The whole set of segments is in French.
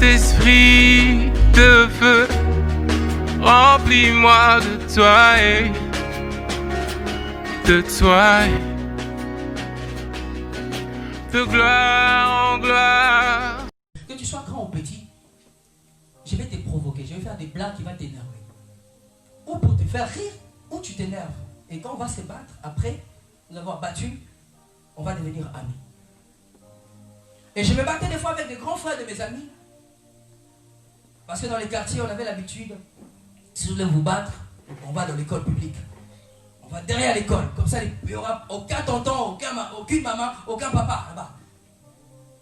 Saint-Esprit de feu, remplis-moi de toi et de toi, de gloire en gloire. Que tu sois grand ou petit, je vais te provoquer, je vais faire des blagues qui vont t'énerver. Ou pour te faire rire, ou tu t'énerves. Et quand on va se battre, après nous avoir battu, on va devenir amis. Et je me battais des fois avec des grands frères de mes amis. Parce que dans les quartiers, on avait l'habitude, si vous voulez vous battre, on va dans l'école publique. On va derrière l'école. Comme ça, il n'y aura aucun tonton, aucune maman, aucun papa là-bas.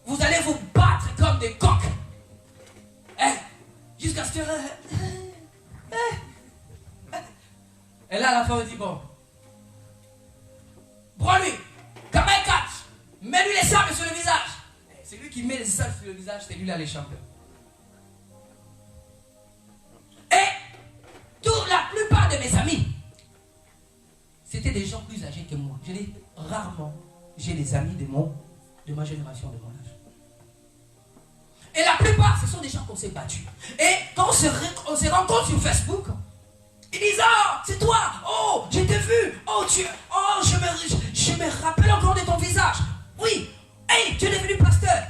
Vous allez vous battre comme des coqs. Jusqu'à ce que... Et là, à la fin, on dit, bon. Prends-lui. Comme un catch. Mets-lui les sables sur le visage. C'est lui qui met les sables sur le visage, c'est lui là les champions. Et la plupart de mes amis, c'était des gens plus âgés que moi. Rarement, j'ai des amis de ma génération, de mon âge. Et la plupart, ce sont des gens qu'on s'est battus. Et quand on se rencontre sur Facebook, ils disent, ah, c'est toi, oh, je t'ai vu, oh, je me rappelle encore de ton visage. Oui, hey, tu es devenu pasteur.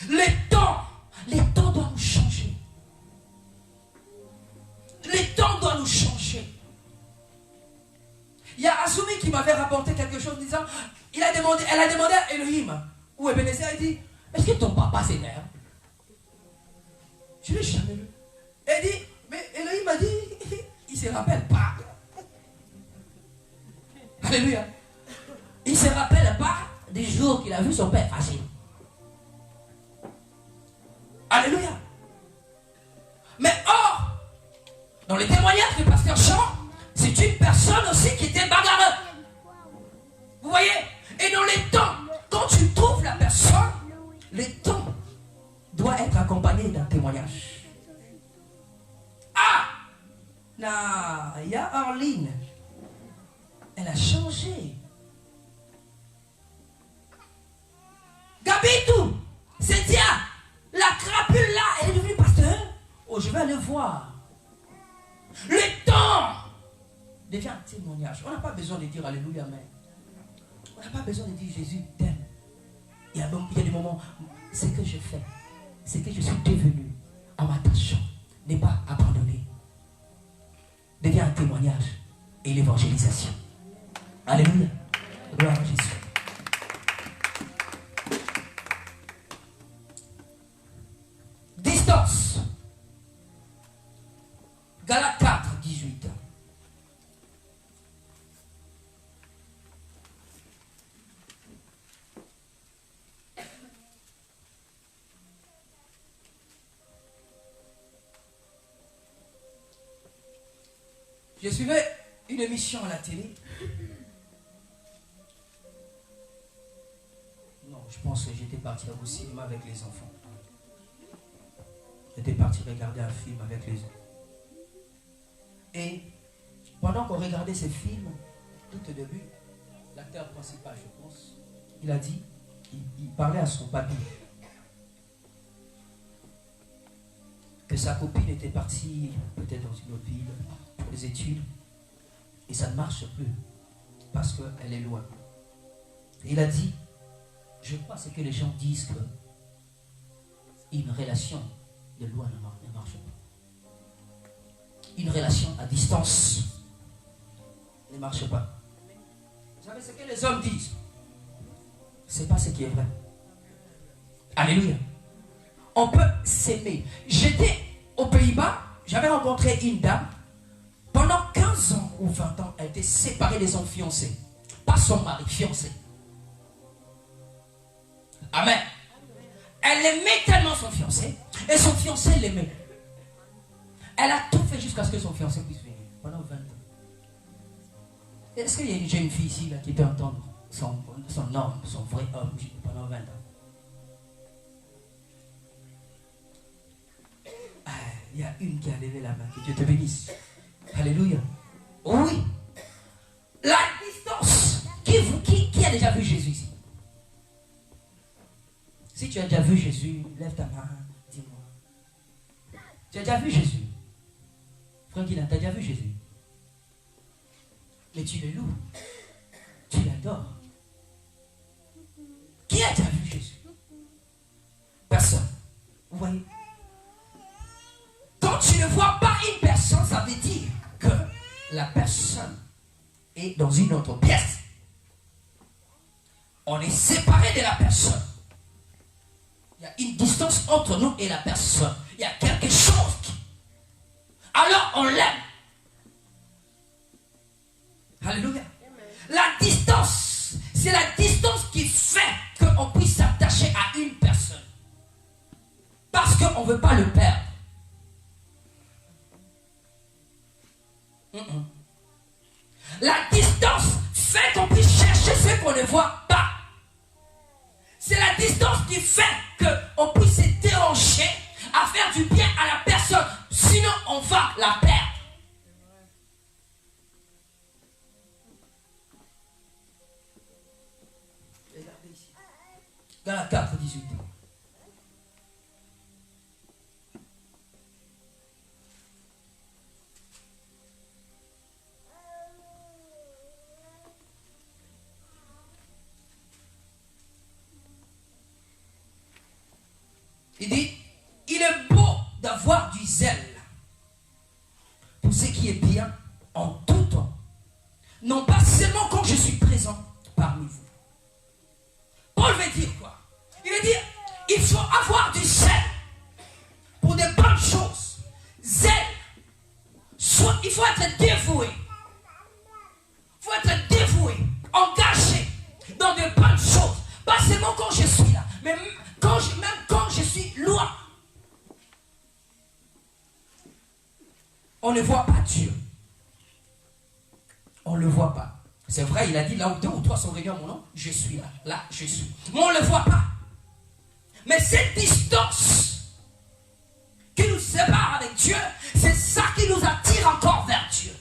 Les temps doivent nous changer. Les temps doivent nous changer. Il y a Azumi qui m'avait rapporté quelque chose en disant, elle a demandé à Elohim, ou Ebenezer a dit, est-ce que ton papa s'énerve? Je ne l'ai jamais vu. Elle dit, mais Elohim m'a dit, il ne se rappelle pas. Alléluia. Il ne se rappelle pas des jours qu'il a vu son père fâché. Alléluia. Mais or, dans les témoignages que le pasteur chante, c'est une personne aussi qui était bagarreux. Vous voyez? Et dans les temps, quand tu trouves la personne, le temps doit être accompagné d'un témoignage. Ah! Non, il y a Arline. Elle a changé. Gabitou, Cynthia, la crapule là, elle est devenue pasteur. Oh, je vais aller voir. Le temps devient un témoignage. On n'a pas besoin de dire Alléluia, mais on n'a pas besoin de dire Jésus t'aime. Il y a des moments, ce que je fais, ce que je suis devenu en m'attachant, n'est pas abandonné. Devient un témoignage et l'évangélisation. Alléluia. Gloire à Jésus. Distance. Galates 4, 18. Je suivais une émission à la télé. Non, je pense que j'étais parti au cinéma avec les enfants. J'étais parti regarder un film avec les enfants. Et pendant qu'on regardait ce film, tout au début, l'acteur principal, je pense, il a dit, il parlait à son papy, que sa copine était partie peut-être dans une autre ville pour les études et ça ne marche plus parce qu'elle est loin. Et il a dit, je crois ce que les gens disent que une relation de loin ne marche pas. Une relation à distance ne marche pas. Vous savez ce que les hommes disent? C'est pas ce qui est vrai. Alléluia. On peut s'aimer. J'étais aux Pays-Bas, j'avais rencontré une dame. Pendant 15 ans ou 20 ans, elle était séparée de son fiancé. Pas son mari, fiancé. Amen. Elle aimait tellement son fiancé. Et son fiancé l'aimait. Elle a tout fait jusqu'à ce que son fiancé puisse venir. Pendant 20 ans. Est-ce qu'il y a une jeune fille ici là, qui peut entendre son homme, son vrai homme pendant 20 ans? Il y a une qui a levé la main. Que Dieu te bénisse. Alléluia. Oui. La distance. Qui a déjà vu Jésus ici? Si tu as déjà vu Jésus, lève ta main, dis-moi. Tu as déjà vu Jésus? Frère Guilain, tu as déjà vu Jésus? Mais tu le loues. Tu l'adores. Qui a déjà vu Jésus? Personne. Vous voyez? Quand tu ne vois pas une personne, ça veut dire que la personne est dans une autre pièce. On est séparé de la personne. Il y a une distance entre nous et la personne. Il y a quelque chose qui... Alors on l'aime. Alléluia. La distance, c'est la distance qui fait qu'on puisse s'attacher à une personne. Parce qu'on ne veut pas le perdre. La distance fait qu'on puisse chercher ce qu'on ne voit pas. C'est la distance qui fait qu'on puisse se déranger à faire du bien à la personne. Sinon, on va la perdre. Regardez ici. Galates 4, 18. Il dit, il est beau d'avoir du zèle pour ce qui est bien en tout temps. Non pas seulement quand je suis présent parmi vous. Paul veut dire quoi? Il veut dire, il faut avoir du zèle pour de bonnes choses. Zèle. Il faut être dévoué. Il faut être dévoué, engagé dans de bonnes choses. Pas seulement quand je suis là, mais même quand je suis loin. On ne voit pas Dieu. On ne le voit pas. C'est vrai, il a dit là où 2 ou 3 sont réunis en mon nom, je suis là. Là, je suis. Mais on ne le voit pas. Mais cette distance qui nous sépare avec Dieu, c'est ça qui nous attire encore vers Dieu.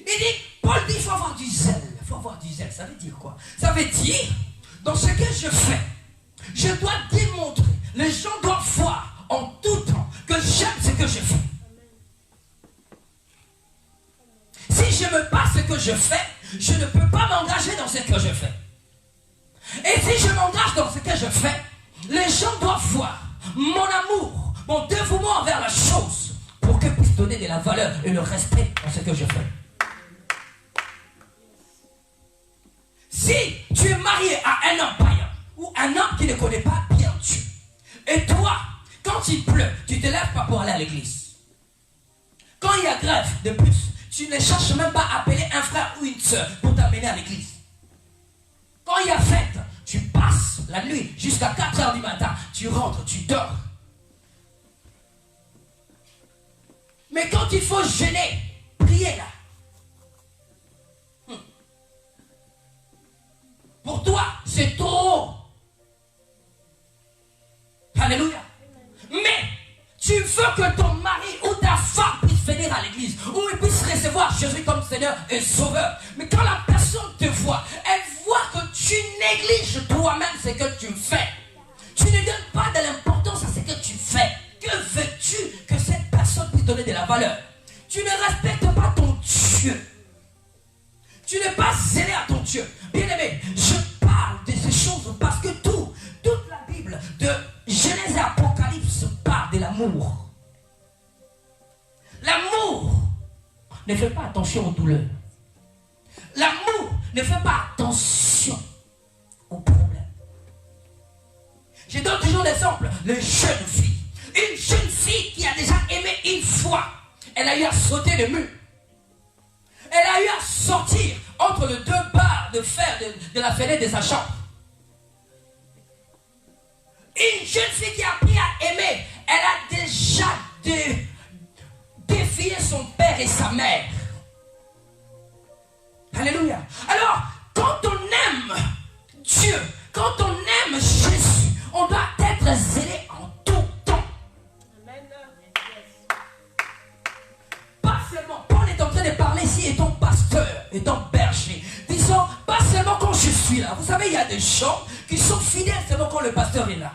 Il dit, Paul dit, il faut avoir du zèle. Il faut avoir du zèle. Ça veut dire quoi? Ça veut dire, dans ce que je fais, je dois démontrer, les gens doivent voir en tout temps que j'aime ce que je fais. Si je n'aime pas ce que je fais, je ne peux pas m'engager dans ce que je fais. Et si je m'engage dans ce que je fais, les gens doivent voir mon amour, mon dévouement envers la chose, pour qu'ils puissent donner de la valeur et le respect dans ce que je fais. Si tu es marié à un homme païen, ou un homme qui ne connaît pas bien Dieu, et toi, quand il pleut, tu ne te lèves pas pour aller à l'église. Quand il y a grève de bus, tu ne cherches même pas à appeler un frère ou une soeur pour t'amener à l'église. Quand il y a fête, tu passes la nuit jusqu'à 4 heures du matin, tu rentres, tu dors. Mais quand il faut jeûner, prier là, pour toi, c'est trop. Alléluia. Mais tu veux que ton mari ou ta femme puisse venir à l'église, ou il puisse recevoir Jésus comme Seigneur et Sauveur. Mais quand la personne te voit, elle voit que tu négliges toi-même ce que tu fais. Tu ne donnes pas de l'importance à ce que tu fais. Que veux-tu que cette personne puisse donner de la valeur? Tu ne respectes pas ton Dieu. Tu n'es pas zélé à ton Dieu. Bien-aimé, je parle de ces choses parce que toute la Bible, de Genèse et Apocalypse, parle de l'amour. L'amour ne fait pas attention aux douleurs. L'amour ne fait pas attention aux problèmes. Je donne toujours l'exemple, les jeunes filles. Une jeune fille qui a déjà aimé une fois, elle a eu à sauter le mur. Elle a eu à sortir entre les 2 barres de fer de la fenêtre de sa chambre. Une jeune fille qui a appris à aimer, elle a déjà défié son père et sa mère. Alléluia. Alors, quand on aime Dieu, quand on aime Jésus, on doit être zélé en tout temps. Amen. Pas seulement, Paul est en train de parler ici étant pasteur, étant berger. Disons, pas seulement quand je suis là. Vous savez, il y a des gens qui sont fidèles seulement quand le pasteur est là.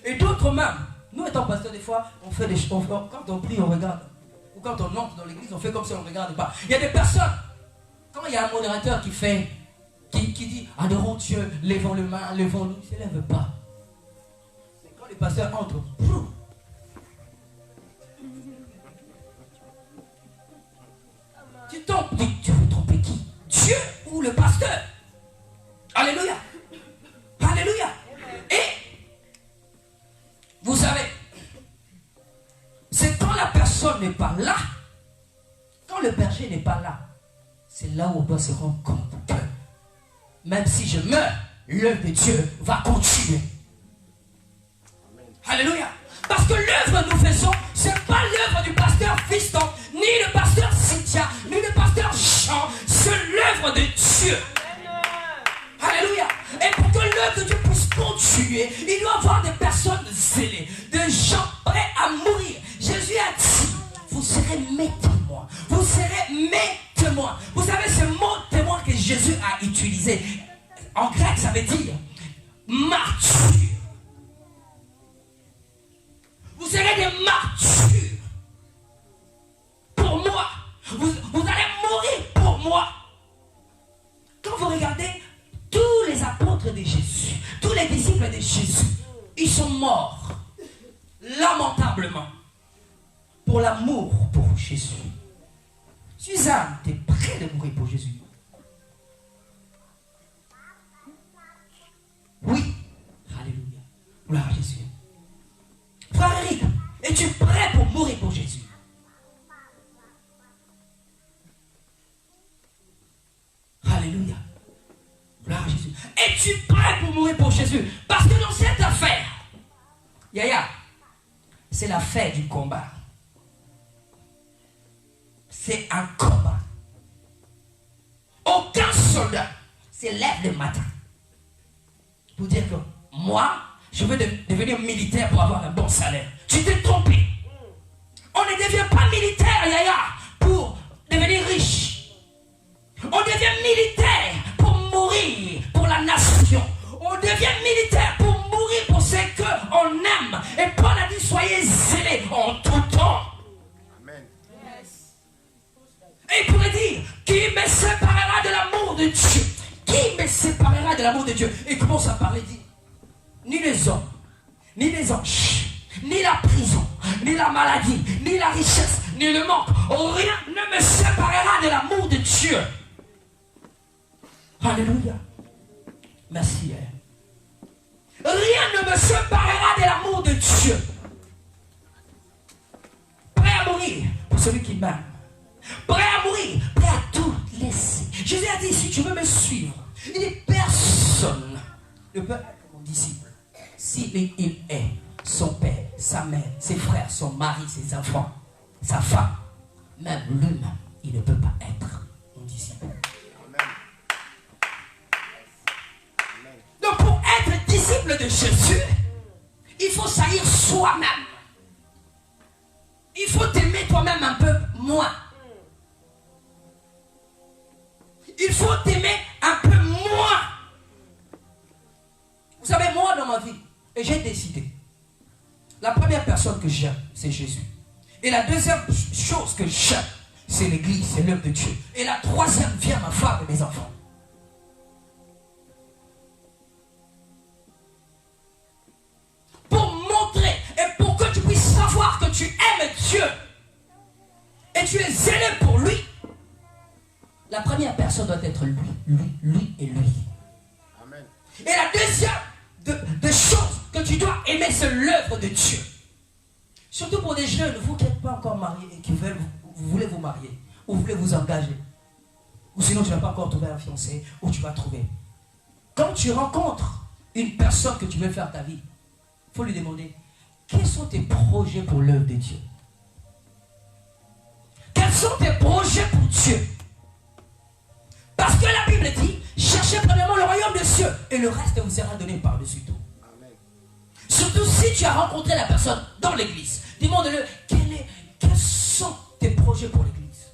Et d'autres même, nous étant pasteurs des fois, on fait des choses, quand on prie, on regarde. Ou quand on entre dans l'église, on fait comme si on ne regarde pas. Il y a des personnes, quand il y a un modérateur qui dit, adorons Dieu, levons les mains, levons-nous, il ne se lève pas. C'est quand les pasteurs entrent, tu tombes, tu veux tromper qui? Dieu ou le pasteur? Alléluia. Alléluia. Et vous savez, c'est quand la personne n'est pas là, quand le berger n'est pas là, c'est là où on doit se rendre compte que même si je meurs, l'œuvre de Dieu va continuer. Alléluia. Parce que l'œuvre que nous faisons, ce n'est pas l'œuvre du pasteur Fiston, ni le pasteur Cynthia, ni le pasteur Jean, c'est l'œuvre de Dieu. Alléluia. Et pour que l'œuvre de Dieu puisse continuer, il doit y avoir des personnes zélées, des gens prêts à mourir. Jésus a dit, vous serez mes témoins. Vous serez mes témoins. Vous savez ce mot témoin que Jésus a utilisé, en grec ça veut dire martyr. Vous serez des martyrs pour moi. Vous allez mourir pour moi. Quand vous regardez tous les apôtres de Jésus, tous les disciples de Jésus, ils sont morts lamentablement pour l'amour pour Jésus. Suzanne, tu es prêt de mourir pour Jésus? Oui. Alléluia. Gloire à Jésus. Frère Eric, es-tu prêt pour mourir pour Jésus? Alléluia. Gloire à Jésus. Es-tu prêt pour mourir pour Jésus? Parce que dans cette affaire, Yaya, c'est l'affaire du combat. C'est un combat. Aucun soldat se lève le matin pour dire que moi, je veux devenir militaire pour avoir un bon salaire. Tu t'es trompé. On ne devient pas militaire, Yaya, pour devenir riche. On devient militaire pour mourir pour la nation. On devient militaire pour mourir pour ce qu'on aime. Et Paul a dit, soyez zélés en tout temps. Amen. Et il pourrait dire, qui me séparera de l'amour de Dieu? Qui me séparera de l'amour de Dieu? Et commence à parler, dit, ni les hommes, ni les anges, ni la prison, ni la maladie, ni la richesse, ni le manque, rien ne me séparera de l'amour de Dieu. Alléluia. Merci. Rien ne me séparera de l'amour de Dieu. Prêt à mourir pour celui qui m'aime. Prêt à mourir, prêt à tout laisser. Jésus a dit, si tu veux me suivre, il dit, personne ne peut être mon disciple si il est son père, sa mère, ses frères, son mari, ses enfants, sa femme, même lui-même, il ne peut pas être mon disciple. Donc pour être disciple de Jésus, il faut saillir soi-même. Il faut t'aimer toi-même un peu moins. Il faut t'aimer un peu moins. Vous savez, moi dans ma vie, et j'ai décidé, la première personne que j'aime, c'est Jésus. Et la deuxième chose que j'aime, c'est l'église, c'est l'œuvre de Dieu. Et la troisième vient ma femme et mes enfants. Pour montrer et pour que tu puisses savoir que tu aimes Dieu et tu es zélé pour lui, la première personne doit être lui et lui. Amen. Et la deuxième de choses que tu dois aimer, c'est l'œuvre de Dieu. Surtout pour des jeunes, vous qui n'êtes pas encore mariés et qui vous voulez vous marier, ou vous voulez vous engager, ou sinon tu n'as pas encore trouvé un fiancé, ou tu vas trouver. Quand tu rencontres une personne que tu veux faire ta vie, il faut lui demander, quels sont tes projets pour l'œuvre de Dieu? Quels sont tes projets pour Dieu? Parce que la Bible dit, cherchez premièrement le royaume de Dieu et le reste vous sera donné par-dessus tout. Amen. Surtout si tu as rencontré la personne dans l'église, demande-le, quels sont tes projets pour l'église?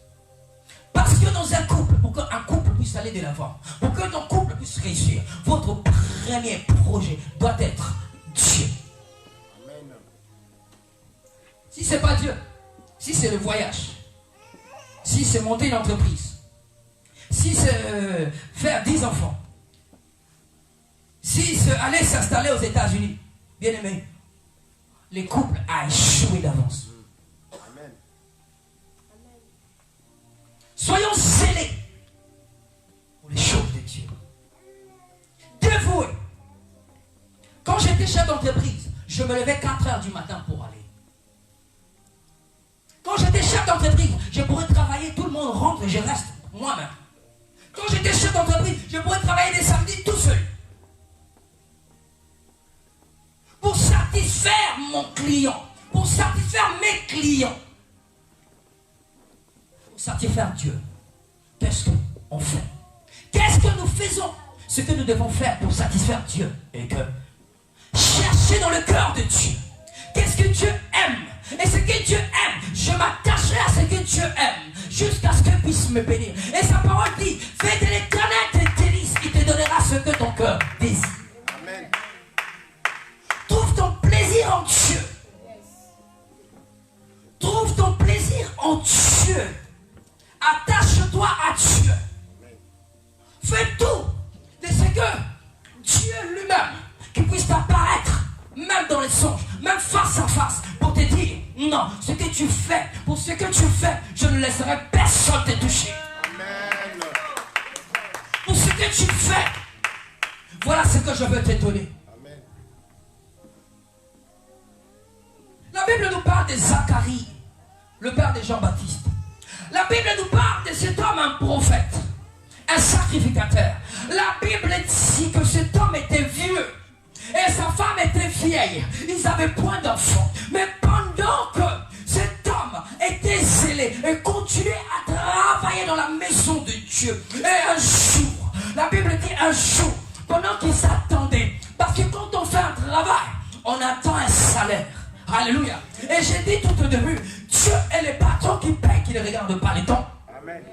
Parce que dans un couple, pour qu'un couple puisse aller de l'avant, pour que ton couple puisse puisse réussir, votre premier projet doit être Dieu. Amen. Si ce n'est pas Dieu, si c'est le voyage, si c'est monter une entreprise, si c'est faire 10 enfants, si c'est aller s'installer aux États-Unis, bien aimé, les couples a échoué d'avance. Amen. Soyons zélés pour les choses de Dieu. Dévoués. Quand j'étais chef d'entreprise, je me levais 4 heures du matin pour aller. Quand j'étais chef d'entreprise, je pourrais travailler, tout le monde rentre et je reste moi-même. Quand j'étais chef d'entreprise, je pourrais travailler des samedis tout seul. Pour satisfaire mon client, pour satisfaire mes clients, pour satisfaire Dieu. Qu'est-ce qu'on fait? Qu'est-ce que nous faisons? Ce que nous devons faire pour satisfaire Dieu est que chercher dans le cœur de Dieu. Qu'est-ce que Dieu aime? Et ce que Dieu aime, je m'attacherai à ce que Dieu aime, jusqu'à ce qu'il puisse me bénir. Et sa parole dit, fais de l'Éternel tes délices, il te donnera ce que ton cœur désire. Amen. Trouve ton plaisir en Dieu. Trouve ton plaisir en Dieu. Attache-toi à Dieu. Fais tout de ce que Dieu lui-même, qui puisse t'apparaître, même dans les songes, même face à face, pour te dire, non, ce que tu fais, pour ce que tu fais, je ne laisserai personne te toucher. Amen. Pour ce que tu fais, voilà ce que je veux te donner. Amen. La Bible nous parle de Zacharie, le père de Jean-Baptiste. La Bible nous parle de cet homme, un prophète, un sacrificateur. La Bible dit que cet homme était vieux et sa femme était vieille. Ils n'avaient point d'enfants. Mais pendant que cet homme était zélé et continuait à travailler dans la maison de Dieu, et un jour, la Bible dit un jour, pendant qu'il s'attendait, parce que quand on fait un travail, on attend un salaire. Alléluia. Et j'ai dit tout au début, Dieu est le patron qui paye, qui ne regarde pas les temps. Amen.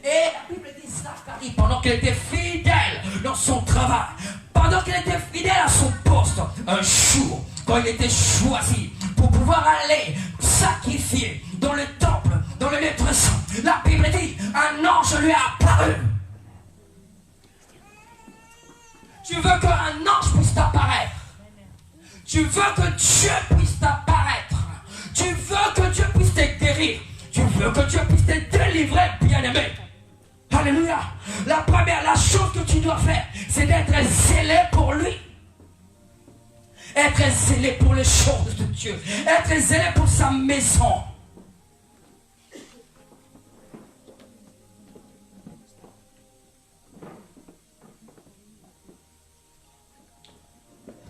Et la Bible dit Zacharie, pendant qu'il était fidèle dans son travail, pendant qu'il était fidèle à son poste, un jour, quand il était choisi pour pouvoir aller sacrifier dans le temple, dans le lieu très saint, la Bible dit, un ange lui a apparu. Tu veux qu'un ange puisse t'apparaître? Tu veux que Dieu puisse t'apparaître? Tu veux que Dieu puisse te guérir? Tu veux que Dieu puisse te délivrer, bien-aimé? Alléluia. La chose que tu dois faire, c'est d'être zélé pour lui. Être zélé pour les choses de Dieu. Être zélé pour sa maison.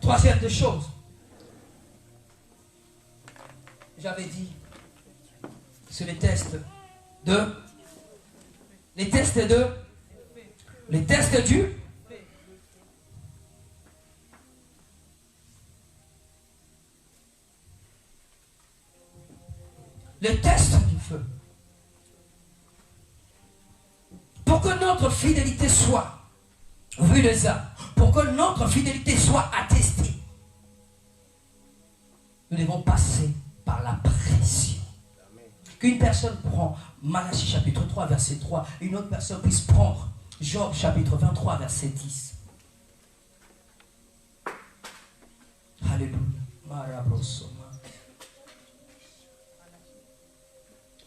Troisième des choses. J'avais dit, c'est les tests du feu. Pour que notre fidélité soit vue des hommes, pour que notre fidélité soit attestée, nous devons passer par la pression. Qu'une personne prend Malachie chapitre 3 verset 3, une autre personne puisse prendre Job chapitre 23 verset 10. Alléluia.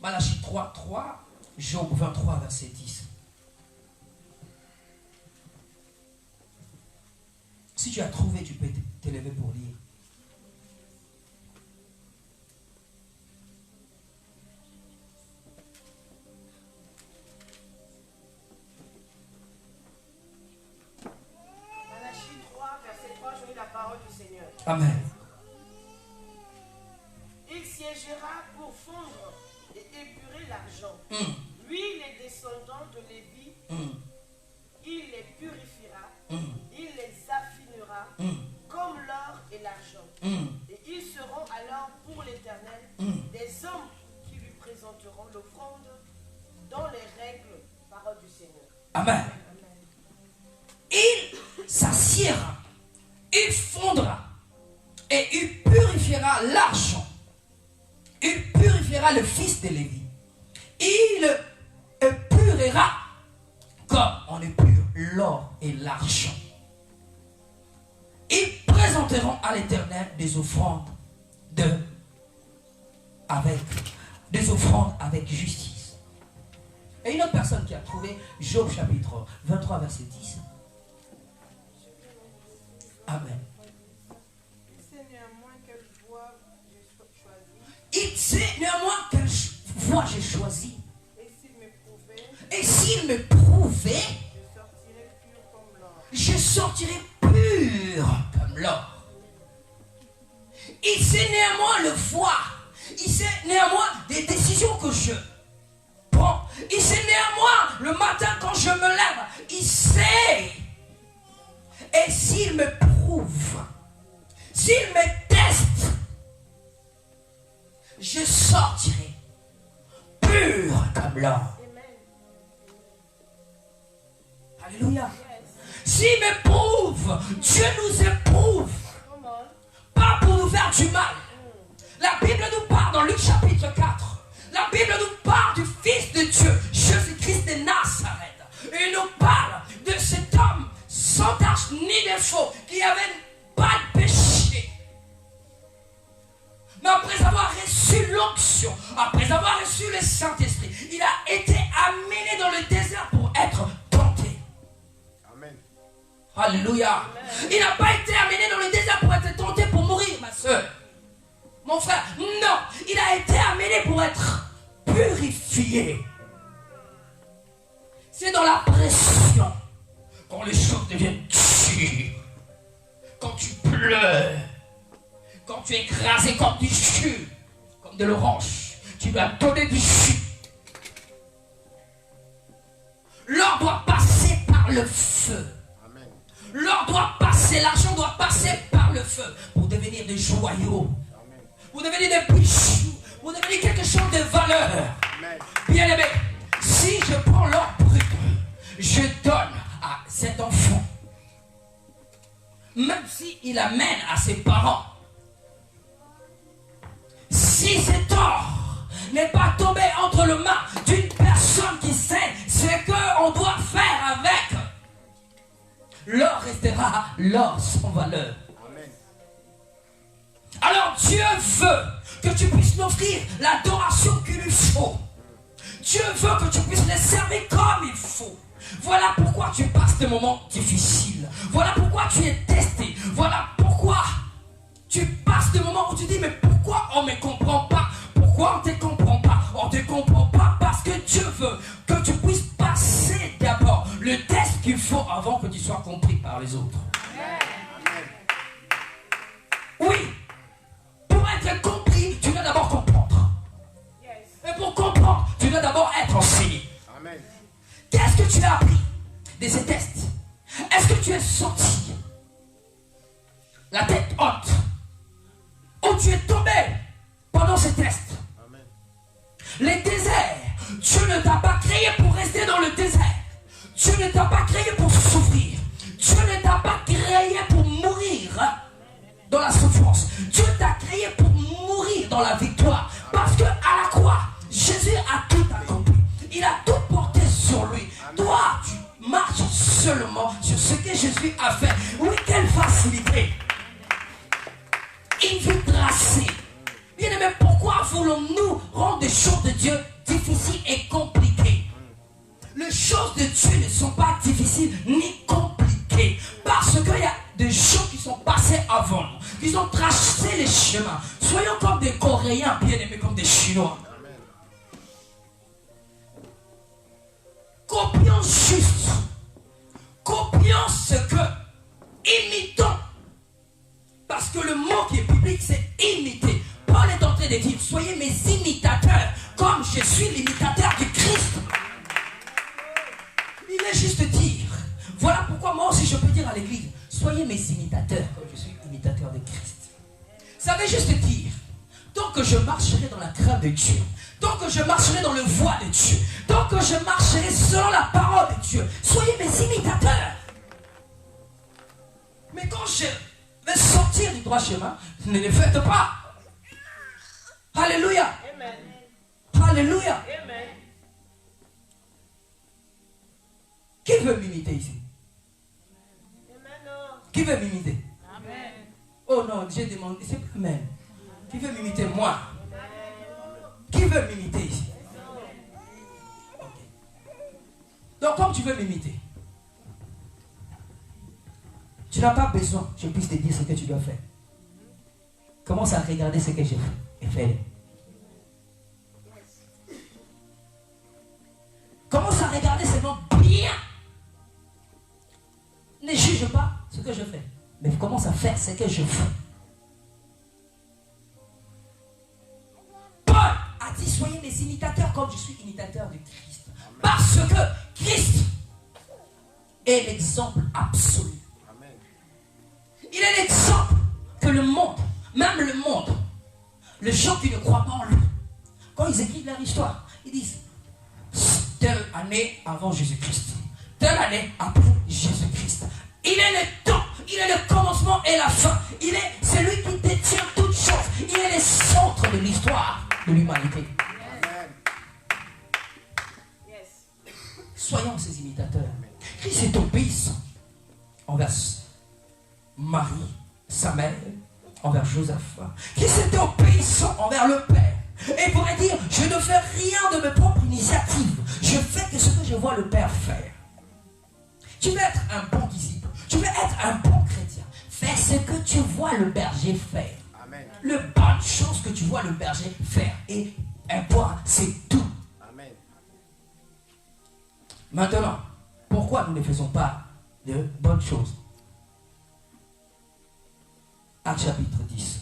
Malachie 3, Job 23 verset 10. Si tu as trouvé, tu peux t'élever pour lire. Amen. Il siégera pour fondre et épurer l'argent. Lui, les descendants de Lévi, il les purifiera, il les affinera comme l'or et l'argent. Et ils seront alors pour l'Éternel des hommes qui lui présenteront l'offrande dans les règles, parole du Seigneur. Amen. assiera, il fondra et il purifiera l'argent. Il purifiera le fils de Lévi. Il épurera comme on épure l'or et l'argent. Ils présenteront à l'Éternel des offrandes avec justice. Et une autre personne qui a trouvé Job chapitre 23 verset 10. Amen. C'est néanmoins quelle voie j'ai choisi. Il sait néanmoins quelle voie j'ai choisi. Et s'il m'éprouvait, Et s'il me prouvait, je sortirai pur comme l'or. je sortirai pur comme l'or. Il sait néanmoins le voir. Il sait néanmoins des décisions que je prends. Il sait néanmoins le matin quand je me lève. Il sait. Et s'il me prouve, s'il me teste, je sortirai pur comme l'or. Alléluia. S'il m'éprouve, Dieu nous éprouve. Pas pour nous faire du mal. La Bible nous parle dans Luc chapitre 4. La Bible nous parle du Fils de Dieu, Jésus-Christ de Nazareth. Et il nous parle de cet homme sans tache ni défaut, qui n'avait pas de péché. Mais après avoir reçu l'onction, après avoir reçu le Saint-Esprit, il a été amené dans le désert pour être tenté. Amen. Alléluia. Amen. Il n'a pas été amené dans le désert pour être tenté pour mourir, ma soeur. Mon frère, non. Il a été amené pour être purifié. C'est dans la pression, quand les choses deviennent dures, quand tu pleures, quand tu es écrasé comme du jus, comme de l'orange, tu dois donner du jus. L'or doit passer par le feu. Amen. L'or doit passer, l'argent doit passer par le feu pour devenir des joyaux, Amen. pour devenir des bijoux, pour devenir quelque chose de valeur. Amen. Bien aimé, si je prends l'or brut, je donne à cet enfant, même s'il amène à ses parents, si cet or n'est pas tombé entre les mains d'une personne qui sait ce qu'on doit faire avec, l'or restera l'or sans valeur. Amen. Alors Dieu veut que tu puisses l'offrir l'adoration qu'il lui faut. Dieu veut que tu puisses le servir comme il faut. Voilà pourquoi tu passes des moments difficiles. Voilà pourquoi tu es testé. Voilà pourquoi tu passes des moments où tu dis, mais pourquoi on ne me comprend pas? Pourquoi on ne te comprend pas? On ne te comprend pas parce que Dieu veut que tu puisses passer d'abord le test qu'il faut avant que tu sois compris par les autres. Oui. Pour être compris, tu dois d'abord comprendre. Et pour comprendre, tu dois d'abord être enseigné. Amen. Qu'est-ce que tu as appris de ces tests? Est-ce que tu es sorti la tête haute, ou tu es tombé pendant ces tests? Amen. Les déserts, Dieu ne t'a pas créé pour rester dans le désert. Dieu ne t'a pas créé pour souffrir. Dieu ne t'a pas créé pour mourir dans la souffrance. Dieu t'a créé pour mourir dans la victoire. Parce que à la croix, Jésus a tout accompli. Il a tout porté sur lui. Toi, tu marches seulement sur ce que Jésus a fait. Oui, quelle facilité. Une vie tracée. Bien aimé, pourquoi voulons-nous rendre des choses de Dieu difficiles et compliquées? Les choses de Dieu ne sont pas difficiles ni compliquées. Parce qu'il y a des gens qui sont passés avant nous, qui ont tracé les chemins. Soyons comme des Coréens, bien aimés, comme des Chinois. Copions juste. Copions ce que. Imitons. Parce que le mot qui est biblique, c'est imiter. Paul est en train de dire, soyez mes imitateurs, comme je suis l'imitateur du Christ. Il est juste dire, voilà pourquoi moi aussi je peux dire à l'église, soyez mes imitateurs, comme je suis imitateur de Christ. Ça veut juste dire, tant que je marcherai dans la crainte de Dieu, tant que je marcherai dans le voie de Dieu, tant que je marcherai selon la parole de Dieu, soyez mes imitateurs. quand je vais sortir du droit chemin, ne les faites pas. Alléluia. Amen. Alléluia. Amen. Qui veut m'imiter ici? Amen. Qui veut m'imiter? Amen. Oh non, j'ai demandé, c'est pas même. Qui veut m'imiter moi? Qui veut m'imiter ici? Okay. Donc comme tu veux m'imiter, tu n'as pas besoin que je puisse te dire ce que tu dois faire. Commence à regarder ce que j'ai fait et fais-le. Commence à regarder seulement bien. Ne juge pas ce que je fais, mais commence à faire ce que je fais. Paul a dit, soyez mes imitateurs comme je suis imitateur de Christ. Parce que Christ est l'exemple absolu. Il est l'exemple que le monde, même le monde, les gens qui ne croient pas en lui, quand ils écrivent leur histoire, ils disent telle année avant Jésus-Christ, telle année après Jésus-Christ. Il est le temps, il est le commencement et la fin. Il est celui qui détient toutes choses. Il est le centre de l'histoire de l'humanité. Yes. Soyons ses imitateurs. Christ est obéissant envers Marie, sa mère, envers Joseph. Christ était obéissant envers le Père. Et il pourrait dire, je ne fais rien de mes propres initiatives. Je fais que ce que je vois le Père faire. Tu veux être un bon disciple. Tu veux être un bon chrétien. Fais ce que tu vois le berger faire. Amen. Le bonne chose que tu vois le berger faire. Et un point, c'est tout. Amen. Maintenant, pourquoi nous ne faisons pas de bonnes choses? Actes chapitre 10.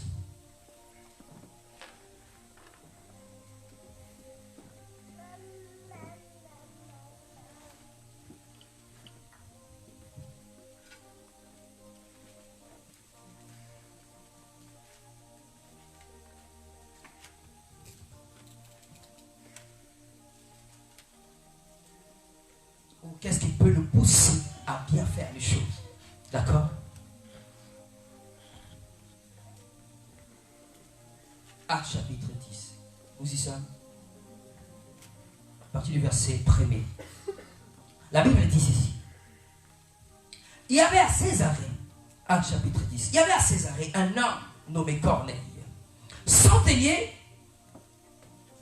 Qu'est-ce qui peut nous pousser à bien faire les choses? D'accord? Actes chapitre 10. Nous y sommes. À partir du verset 1er. La Bible dit ceci. Il y avait à Césarée, Actes chapitre 10, il y avait à Césarée un homme nommé Corneille, centenier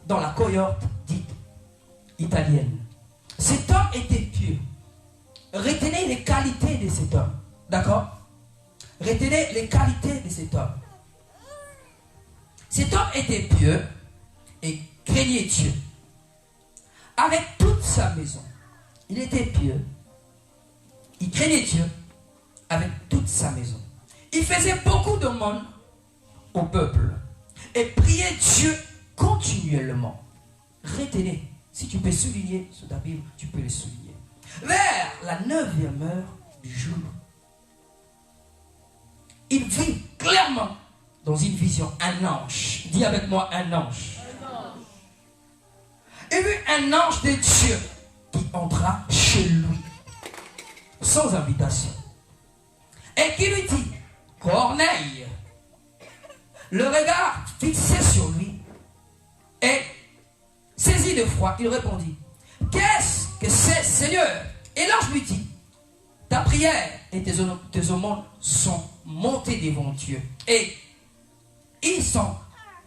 dans la cohorte dite italienne. Cet homme était pieux. Retenez les qualités de cet homme. D'accord? Retenez les qualités de cet homme. Cet homme était pieux et craignait Dieu. Avec toute sa maison. Il était pieux. Il craignait Dieu avec toute sa maison. Il faisait beaucoup de monde au peuple et priait Dieu continuellement. Retenez. Si tu peux souligner sur ta Bible, tu peux le souligner. Vers la 9e heure du jour, il vit clairement dans une vision un ange. Dis avec moi un ange. Il vit un ange de Dieu qui entra chez lui sans invitation et qui lui dit, Corneille. Le regard fixé sur lui et saisi de froid, il répondit, qu'est-ce que c'est, Seigneur? Et l'ange lui dit, ta prière et tes aumônes sont montées devant Dieu. Et il s'en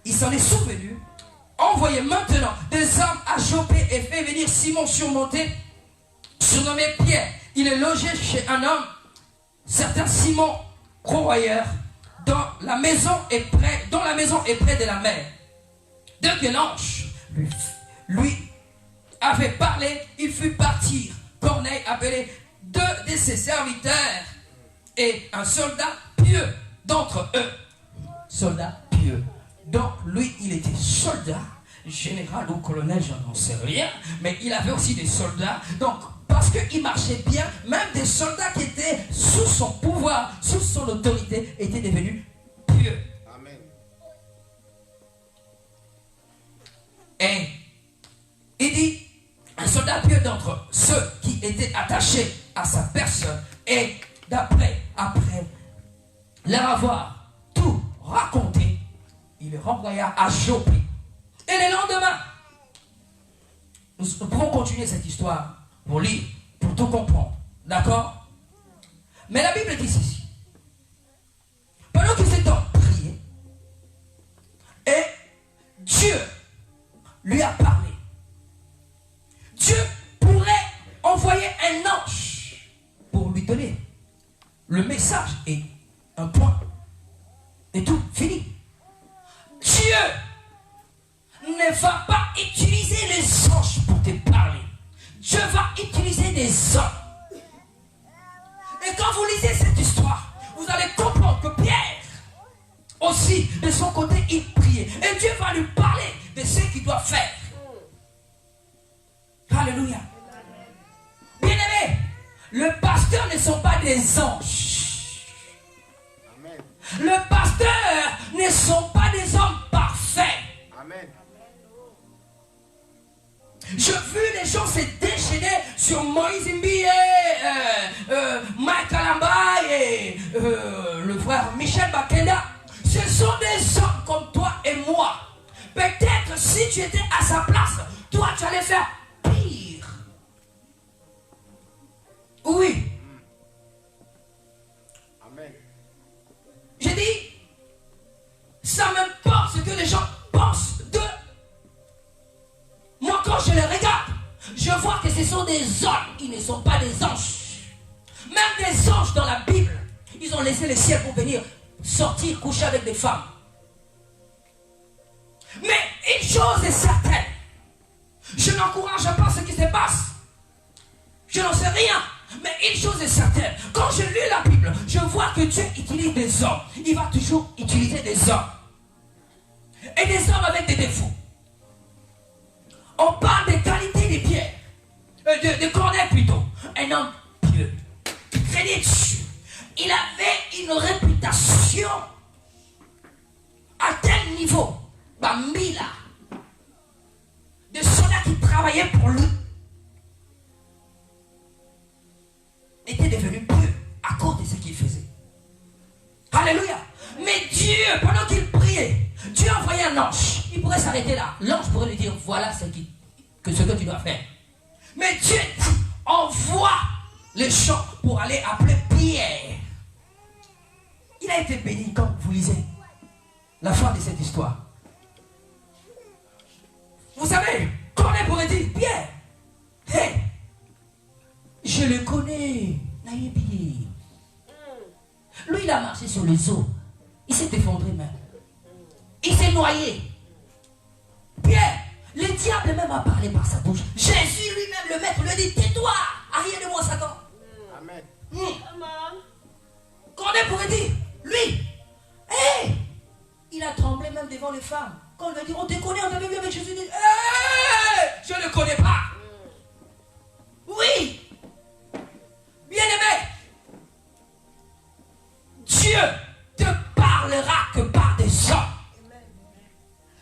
est souvenu, envoyez maintenant des hommes à Joppé et fait venir Simon surmonté, surnommé Pierre. Il est logé chez un homme, certain Simon, corroyeur, dont la maison est près de la mer. Dès que l'ange lui avait parlé, il fut partir. Corneille appelait 2 de ses serviteurs et un soldat pieux d'entre eux. Soldat pieux. Donc lui, il était soldat, général ou colonel, je n'en sais rien, mais il avait aussi des soldats. Donc, parce qu'il marchait bien, même des soldats qui étaient sous son pouvoir, sous son autorité, étaient devenus pieux. Amen. Et il dit, un soldat pieux d'entre ceux qui étaient attachés à sa personne, et après leur avoir tout raconté, il le renvoya à Joppe. Et le lendemain, nous pouvons continuer cette histoire pour lire, pour tout comprendre. D'accord? Mais la Bible dit ceci. Pendant que cet homme priait, et Dieu lui a parlé. Dieu pourrait envoyer un ange pour lui donner le message et un point. Et tout, fini. Dieu ne va pas utiliser les anges pour te parler. Dieu va utiliser des hommes. Et quand vous lisez cette histoire, vous allez comprendre que Pierre, aussi, de son côté, il priait. Et Dieu va lui parler de ce qu'il doit faire. Alléluia. Bien-aimés, le pasteur ne sont pas des anges. Amen. Le pasteur ne sont pas des hommes parfaits. Amen. Je vu les gens se déchaîner sur Moïse Mbi, Mike Kalamba et le frère Michel Bakenda. Ce sont des hommes comme toi et moi. Peut-être si tu étais à sa place, toi tu allais faire pire. Oui. Amen. J'ai dit, ça m'importe ce que les gens pensent d'eux. Moi, quand je les regarde, je vois que ce sont des hommes, ils ne sont pas des anges. Même des anges dans la Bible, ils ont laissé le ciel pour venir sortir, coucher avec des femmes. Mais une chose est certaine, je n'encourage pas ce qui se passe. Je n'en sais rien. Mais une chose est certaine, quand je lis la Bible, je vois que Dieu utilise des hommes. Il va toujours utiliser des hommes. Et des hommes avec des défauts. On parle des qualités des pierres. De Corneille plutôt. Un homme pieux. Il craignait Dieu. Il avait une réputation. À tel niveau. Bambila. De soldats qui travaillaient pour lui. Était devenu pieux à cause de ce qu'il faisait. Alléluia. Mais Dieu, pendant qu'il priait, Dieu envoyait un ange. Il pourrait s'arrêter là. L'ange pourrait lui dire, voilà ce que tu dois faire. Mais Dieu envoie les gens pour aller appeler Pierre. Il a été béni comme vous lisez la fin de cette histoire. Vous savez, Corneille pourrait dire, Pierre, hé, je le connais, Naïbi. Lui, il a marché sur les eaux. Il s'est effondré même. Il s'est noyé. Pierre, le diable même a parlé par sa bouche. Jésus lui-même, le maître, lui a dit, tais-toi, arrière de moi, Satan. Amen. Corneille pourrait dire, lui, hé, il a tremblé même devant les femmes. Quand on lui a dit, on te connaît, on t'avait vu avec Jésus, il dit, hé, je ne le connais pas. Oui. Bien-aimé, Dieu te parlera que par des hommes.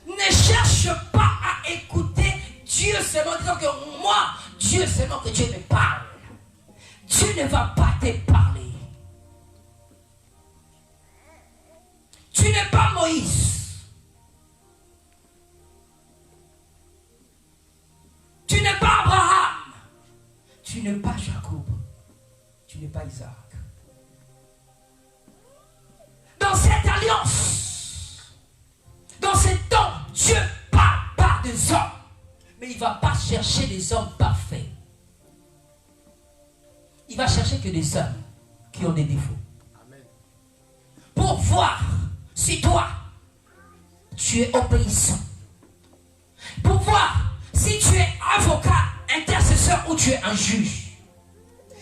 Ne cherche pas à écouter Dieu seulement, disant que moi, Dieu seulement que Dieu me parle. Dieu ne va pas te parler. Tu n'es pas Moïse. Tu n'es pas Abraham. Tu n'es pas Jacob. Tu n'es pas Isaac. Dans cette alliance, dans ce temps, Dieu parle par des hommes. Mais il ne va pas chercher des hommes parfaits. Il va chercher que des hommes qui ont des défauts. Amen. Pour voir si toi, tu es obéissant. Pour voir si tu es avocat, intercesseur ou tu es un juge.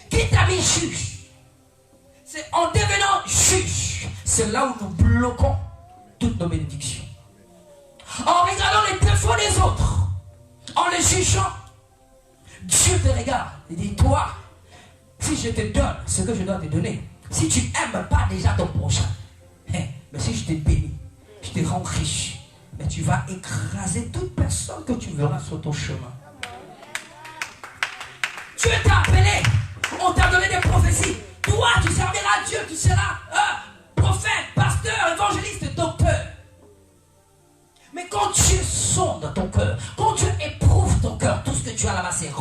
Qui t'a mis juge? C'est en devenant juge, c'est là où nous bloquons toutes nos bénédictions. En regardant les défauts des autres, en les jugeant, Dieu te regarde et dit, toi, si je te donne ce que je dois te donner, si tu n'aimes pas déjà ton prochain, mais si je te bénis, je te rends riche, mais tu vas écraser toute personne que tu verras sur ton chemin. Dieu t'a appelé, on t'a donné des prophéties. Toi, tu serviras Dieu, tu seras prophète.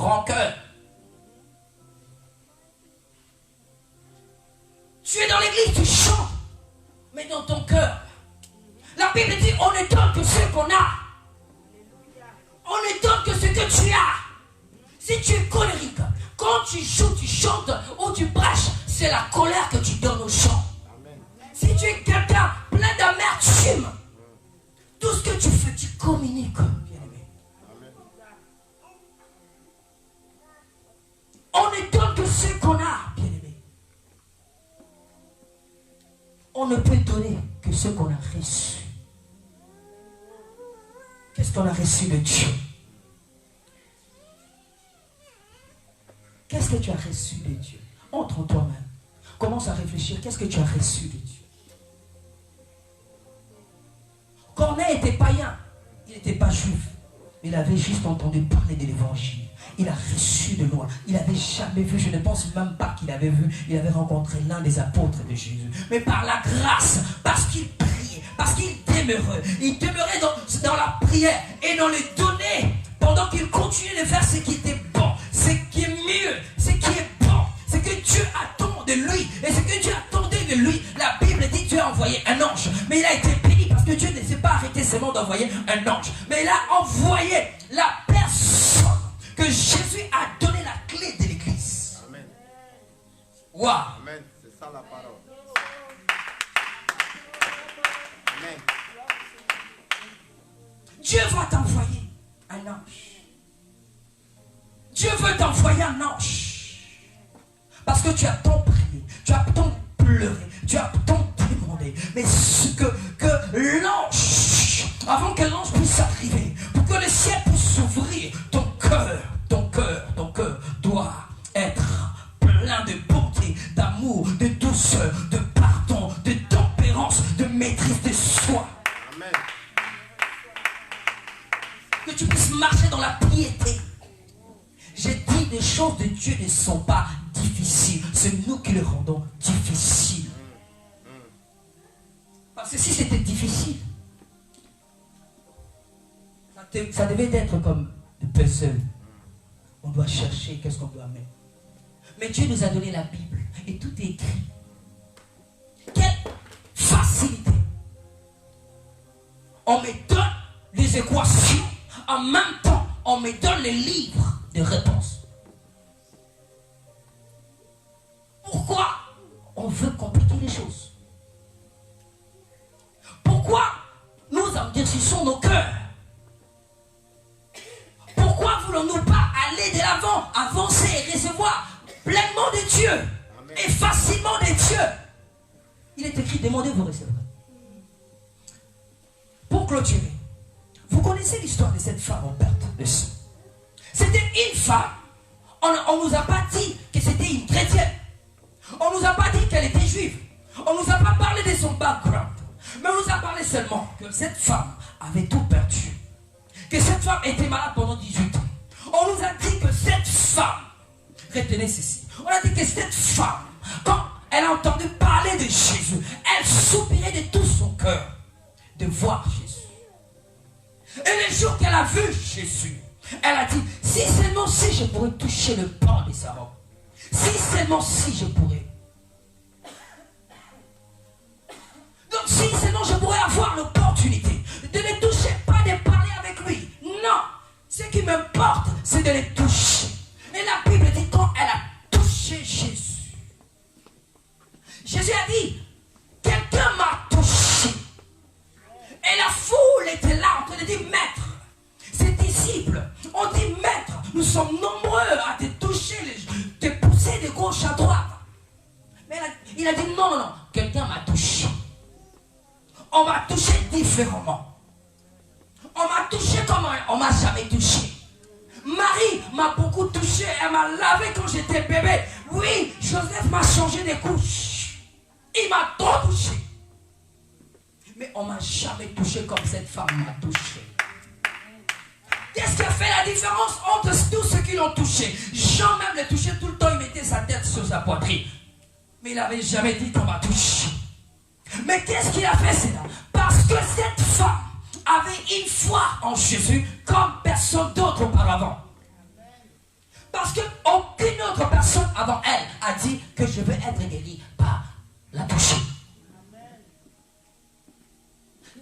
rancœur. Tu es dans l'église, tu chantes, mais dans ton cœur. La Bible dit, on ne donne que ce qu'on a. On ne donne que ce que tu as. Si tu es colérique, quand tu joues, tu chantes ou tu prêches, c'est la colère que tu donnes au chant. Si tu es quelqu'un plein d'amertume, tout ce que tu fais, tu communiques, bien-aimé. On ne donne que ce qu'on a, bien-aimé. On ne peut donner que ce qu'on a reçu. Qu'est-ce qu'on a reçu de Dieu? Qu'est-ce que tu as reçu de Dieu? Entre en toi-même. Commence à réfléchir. Qu'est-ce que tu as reçu de Dieu? Corneille était païen. Il n'était pas juif. Il avait juste entendu parler de l'évangile. Il a reçu de loin. Il n'avait jamais vu, je ne pense même pas qu'il avait vu. Il avait rencontré l'un des apôtres de Jésus. Mais par la grâce, parce qu'il priait, parce qu'il demeurait. Il demeurait dans la prière et dans les données. Pendant qu'il continuait de faire ce qui était bon, ce qui est mieux, ce qui est bon, ce que Dieu attend de lui. Et ce que Dieu attendait de lui, la Bible dit que Dieu a envoyé un ange. Mais il a été béni parce que Dieu ne s'est pas arrêté seulement d'envoyer un ange. Mais il a envoyé la personne que Jésus a donné la clé de l'église. Amen. Wow. Amen. C'est ça la parole. Amen. Dieu va t'envoyer un ange. Dieu veut t'envoyer un ange. Parce que tu as tant prié, tu as tant pleuré, tu as tant demandé. Mais ce que l'ange, avant que l'ange puisse arriver, pour que le ciel puisse s'ouvrir, ton cœur doit être plein de bonté, d'amour, de douceur, de pardon, de tempérance, de maîtrise de soi. Amen. Que tu puisses marcher dans la piété. J'ai dit, les choses de Dieu ne sont pas difficiles. C'est nous qui les rendons difficiles. Parce que si c'était difficile, ça devait être comme le puzzle. On doit chercher qu'est-ce qu'on doit mettre. Mais Dieu nous a donné la Bible et tout est écrit. Quelle facilité. On me donne les équations, en même temps, on me donne les livres de réponses. Pourquoi on veut compliquer les choses? Pourquoi nous endurcissons nos cœurs? Pourquoi voulons-nous pas aller de l'avant, avancer et recevoir pleinement de Dieu? Amen. Et facilement de Dieu? Il est écrit, demandez, vous recevrez. Pour clôturer, vous connaissez l'histoire de cette femme en perte de sang. C'était une femme. On ne nous a pas dit que c'était une chrétienne. On ne nous a pas dit qu'elle était juive. On ne nous a pas parlé de son background. Mais on nous a parlé seulement que cette femme avait tout perdu. Que cette femme était malade pendant 18 ans. On nous a dit que cette femme, retenez ceci, on a dit que cette femme, quand elle a entendu parler de Jésus, elle soupirait de tout son cœur de voir Jésus. Et le jour qu'elle a vu Jésus, elle a dit, si seulement si je pourrais toucher le pan de sa robe. Si seulement si je pourrais. Donc si seulement je pourrais avoir l'opportunité de le toucher, pas de parler avec lui. Non, ce qui m'importe, c'est de le toucher. Et la Bible dit quand elle a touché Jésus. Jésus a dit, quelqu'un m'a touché. Et la foule était là en train de dire, maître, ses disciples ont dit, maître, nous sommes nombreux à te toucher, te pousser de gauche à droite. Mais il a dit, non, quelqu'un m'a touché. On m'a touché différemment. On m'a touché comme on m'a jamais touché. Marie m'a beaucoup touché, elle m'a lavé quand j'étais bébé. Oui, Joseph m'a changé de couche. Il m'a trop touché. Mais on ne m'a jamais touché comme cette femme m'a touché. Qu'est-ce qui a fait la différence entre tous ceux qui l'ont touché? Jean même le touchait tout le temps, il mettait sa tête sur sa poitrine. Mais il n'avait jamais dit qu'on m'a touché. Mais qu'est-ce qu'il a fait, c'est là? Parce que cette femme avait une foi en Jésus comme personne d'autre auparavant. Parce qu'aucune autre personne avant elle a dit que je veux être guéri par la toucher.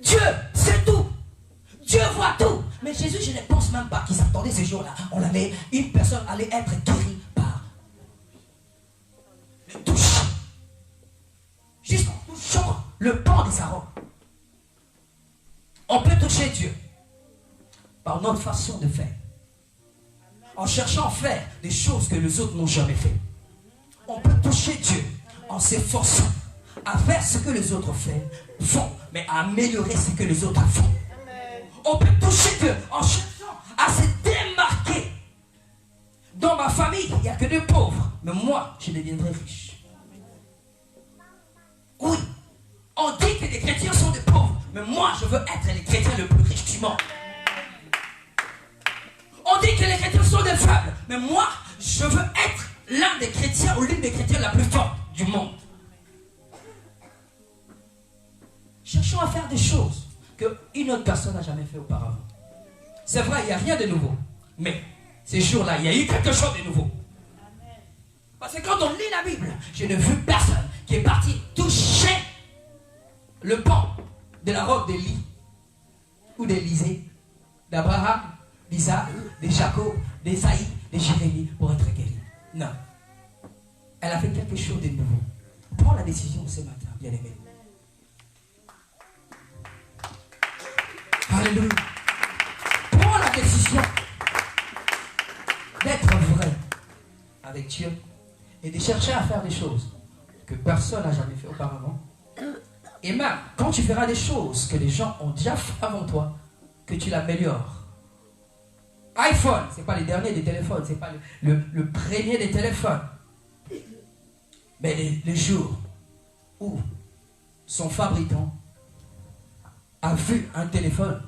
Dieu, c'est tout. Dieu voit tout. Mais Jésus, je ne pense même pas qu'il s'attendait ces jours-là. Une personne allait être guérie par le toucher. Juste en touchant le pan de sa robe. On peut toucher Dieu par notre façon de faire. En cherchant à faire des choses que les autres n'ont jamais fait. On peut toucher Dieu en s'efforçant à faire ce que les autres font, mais à améliorer ce que les autres font. On peut toucher Dieu en cherchant à se démarquer. Dans ma famille, il n'y a que des pauvres, mais moi, je deviendrai riche. Oui, on dit que les chrétiens sont des pauvres, mais moi, je veux être les chrétiens le plus riche du monde. On dit que les chrétiens sont des faibles, mais moi, je veux être l'un des chrétiens ou l'une des chrétiens la plus forte du monde. Cherchons à faire des choses qu'une autre personne n'a jamais fait auparavant. C'est vrai, il n'y a rien de nouveau. Mais ces jours-là, il y a eu quelque chose de nouveau. Parce que quand on lit la Bible, je n'ai vu personne qui est parti toucher le pan de la robe d'Élie ou d'Élisée, d'Abraham, d'Isaac, de Jacob, d'Esaïe, de Jérémie pour être guéri. Non. Elle a fait quelque chose de nouveau. Prends la décision ce matin, bien-aimé. Alléluia. Prends la décision d'être vrai avec Dieu et de chercher à faire des choses que personne n'a jamais fait auparavant. Et même quand tu feras des choses que les gens ont déjà fait avant toi, que tu l'améliores. iPhone, c'est pas le dernier des téléphones, c'est pas le premier des téléphones. Mais le jour où son fabricant a vu un téléphone,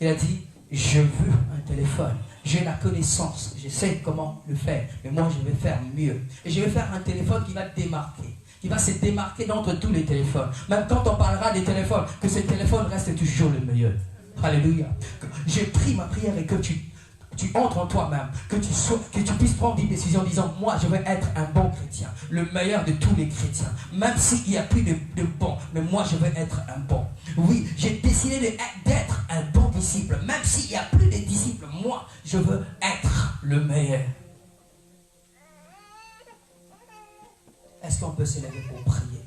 il a dit, je veux un téléphone, j'ai la connaissance, je sais comment le faire, mais moi je vais faire mieux. Et je vais faire un téléphone qui va démarquer, qui va se démarquer d'entre tous les téléphones. Même quand on parlera des téléphones, que ce téléphone reste toujours le meilleur. Alléluia. J'ai pris ma prière et que tu entres en toi-même, que tu puisses prendre une décision en disant, moi je vais être un bon chrétien, le meilleur de tous les chrétiens, même s'il n'y a plus de bons, mais moi je vais être un bon. Oui, j'ai décidé d'être un bon disciple, même s'il n'y a plus de disciples, moi je veux être le meilleur. Est-ce qu'on peut s'élever pour prier?